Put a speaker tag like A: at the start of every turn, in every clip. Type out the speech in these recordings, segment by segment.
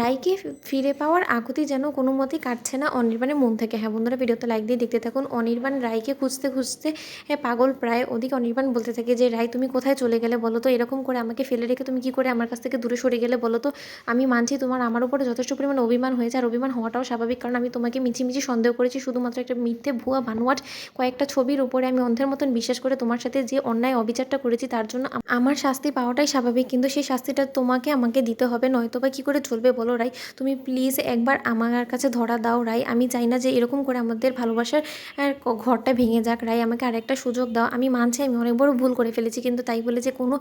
A: রাইকে ফিরে পাওয়ার আকুতি যেন কোনো মতেই কাটছে না অনির্বাণের মন থেকে। হ্যাঁ বন্ধুরা, ভিডিওতে লাইক দিয়ে দেখতে থাকুন। অনির্বাণ রাইকে খুঁজতে খুঁজতে পাগল প্রায়। ওদিকে অনির্বাণ বলতে থাকে যে রাই তুমি কোথায় চলে গেলে বলো তো, এরকম করে আমাকে ফেলে রেখে তুমি কি করে আমার কাছ থেকে দূরে সরে গেলে বলো তো। আমি মানছি তোমার আমার উপরে যথেষ্ট পরিমাণ অভিমান হয়েছে, আর অভিমান হওয়াটাও স্বাভাবিক, কারণ আমি তোমাকে মিছিমিছি সন্দেহ করেছি শুধুমাত্র একটা মিথ্যে ভুয়া বানোয়াট কয়েকটা ছবির উপরে আমি অন্ধের মতন বিশ্বাস করে তোমার সাথে যে অন্যায় অবিচারটা করেছি তার জন্য আমার শাস্তি পাওয়াটাই স্বাভাবিক, কিন্তু সেই শাস্তিটা তোমাকে আমাকে দিতে হবে, নয়তো বা কী করে চলবে বলো রাই। তুমি প্লিজ একবার আমার কাছে ধরা দাও রাই। আমি চাই না যে এরকম করে আমাদের ভালোবাসার ঘরটা ভেঙে যাক রাই। আমাকে আরেকটা সুযোগ দাও। আমি মানছি আমি অনেক বড় ভুল করে ফেলেছি, কিন্তু তাই বলে যে কোনো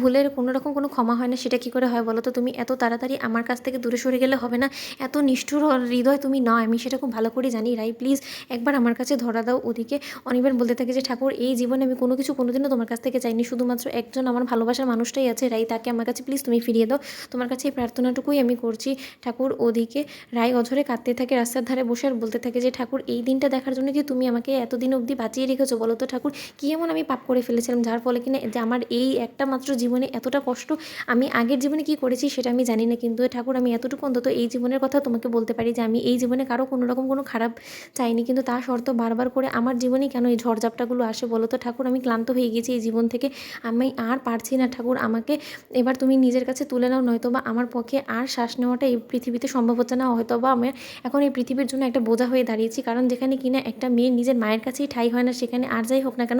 A: ভুলের কোনো রকম কোনো ক্ষমা হয় না, সেটা কী করে হয় বলো তো। তুমি এত তাড়াতাড়ি আমার কাছ থেকে দূরে সরে গেলে হবে না। এত নিষ্ঠুর হৃদয় তুমি নয়, আমি সেটা খুব ভালো করে জানি রাই। প্লিজ একবার আমার কাছে ধরা দাও। ওদিকে অনির্বাণ বলতে থাকে যে ঠাকুর এই জীবনে আমি কোনো কিছু কোনোদিনও তোমার কাছ থেকে চাইনি, শুধুমাত্র একজন আমার ভালোবাসার মানুষটাই আছে রাই, তাকে আমার কাছে প্লিজ তুমি ফিরিয়ে দাও। তোমার কাছে এই প্রার্থনাটুকুই আমি করছি ঠাকুর। ওদিকে রাই অঝরে কাঁদতে থাকে রাস্তার ধারে বসে, আর বলতে থাকে যে ঠাকুর এই দিনটা দেখার জন্য কি তুমি আমাকে এতদিন অবধি বাঁচিয়ে রেখেছো বলো তো ঠাকুর। কী এমন আমি পাপ করে ফেলেছিলাম যার ফলে কিনা যে আমার এই একটা মাত্র জীবনে এতটা কষ্ট। আমি আগের জীবনে কি করেছি সেটা আমি জানি না, কিন্তু ঠাকুর আমি এতটুকু অন্তত এই জীবনের কথা তোমাকে বলতে পারি যে আমি এই জীবনে কারো কোনো রকম কোনো খারাপ চাইনি, কিন্তু তা সত্ত্বেও বারবার করে আমার জীবনেই কেন এই ঝড়ঝাপটাগুলো আসে বলো তো ঠাকুর। আমি ক্লান্ত হয়ে গেছি এই জীবন থেকে, আমি আর পারছি না ঠাকুর। আমাকে এবার তুমি নিজের কাছে তুলে নাও, নয়তো বা আমার পক্ষে আর শ্বাস নেওয়াটা এই পৃথিবীতে সম্ভব হচ্ছে না। হয়তো বা আমি এখন এই পৃথিবীর জন্য একটা বোঝা হয়ে দাঁড়িয়েছি, কারণ যেখানে কিনা একটা মেয়ে নিজের মায়ের কাছেই ঠাঁই হয় না, সেখানে আর যাই হোক না কেন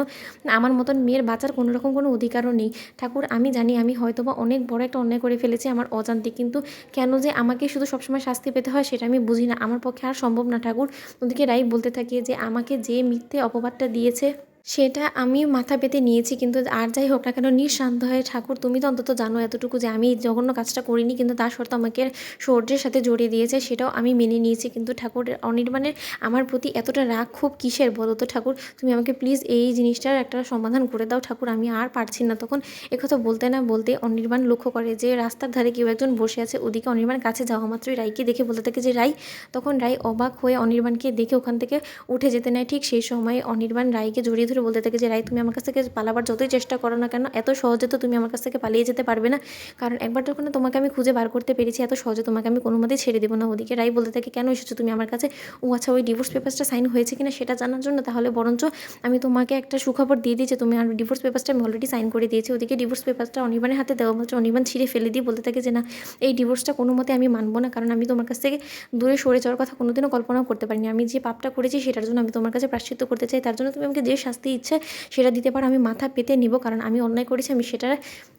A: আমার মতন মেয়ের বাঁচার কোনো রকম কোনো অধিকারও নেই ঠাকুর। আমি জানি আমি হয়তো বা অনেক বড় একটা অন্যায় করে ফেলেছি আমার অজান্তে, কিন্তু কেন যে আমাকে শুধু সবসময় শাস্তি পেতে হয় সেটা আমি বুঝি না। আমার পক্ষে আর সম্ভব না ঠাকুর। ওদিকে রাই বলতে থাকে যে আমাকে যে মিথ্যে অপবাদটা দিয়েছে সেটা আমি মাথা পেতে নিয়েছি, কিন্তু আর যাই হোক না কেন নিঃসন্দেহে ঠাকুর তুমি তো অন্তত জানো এতটুকু যে আমি এই জঘন্য কাজটা করিনি, কিন্তু তার সত্ত্বেও আমাকে শৌর্যের সাথে জড়িয়ে দিয়েছে, সেটাও আমি মেনে নিয়েছি। কিন্তু ঠাকুর অনির্বাণের আমার প্রতি এতটা রাগ খুব কিসের বলো তো ঠাকুর। তুমি আমাকে প্লিজ এই জিনিসটার একটা সমাধান করে দাও ঠাকুর, আমি আর পারছি না। তখন একথা বলতে না বলতে অনির্বাণ লক্ষ্য করে যে রাস্তার ধারে কেউ একজন বসে আছে। ওদিকে অনির্বাণ কাছে যাওয়া মাত্রই রাইকে দেখে বলতে থাকে যে রাই। তখন রাই অবাক হয়ে অনির্বাণকে দেখে ওখান থেকে উঠে যেতে নেয়। ঠিক সেই সময় অনির্বাণ রাইকে জড়িয়ে ধরে বলতে থাকে যে রাই তুমি আমার কাছ থেকে পালাবার যতই চেষ্টা করো না কেন, এত সহজে তো তুমি আমার কাছ থেকে পালিয়ে যেতে পারবে না, কারণ একবার যখন তোমাকে আমি খুঁজে বার করতে পেরেছি এত সহজে তোমাকে আমি কোনো মতেই ছেড়ে দেবো না। ওদিকে রাই বলতে থাকে কেন এসেছো তুমি আমার কাছে। ও আচ্ছা, ওই ডিভোর্স পেপারসটা সাইন হয়েছে কিনা সেটা জানার জন্য। তাহলে বরঞ্চ আমি তোমাকে একটা সুখবর দিয়ে দিই যে তুমি আর ডিভোর্স পেপারসটা আমি অলরেডি সাইন করে দিয়েছি। ওদিকে ডিভোর্স পেপারসটা অনির্বাণের হাতে দেওয়া মাত্র অনির্বাণ ছিঁড়ে ফেলে দিয়ে বলতে থাকে যে না, এই ডিভোর্সটা কোনো মতে আমি মানবো না, কারণ আমি তোমার কাছ থেকে দূরে সরে যাওয়ার কথা কোনোদিনও কল্পনাও করতে পারিনি। আমি যে পাপটা করেছি সেটার জন্য আমি তোমার কাছে প্রায়শ্চিত্ত করতে চাই, তার জন্য তুমি আমাকে যে শাস্তি ইচ্ছে সেটা দিতে পারো, আমি মাথা পেতে নিব, কারণ আমি অন্যায় করেছি আমি সেটা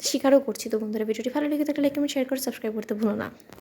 A: স্বীকারও করছি। তো বন্ধুরা, ভিডিওটি ভালো লেগে থাকলে লাইক কমেন্ট শেয়ার করে সাবস্ক্রাইব করতে ভুলো না।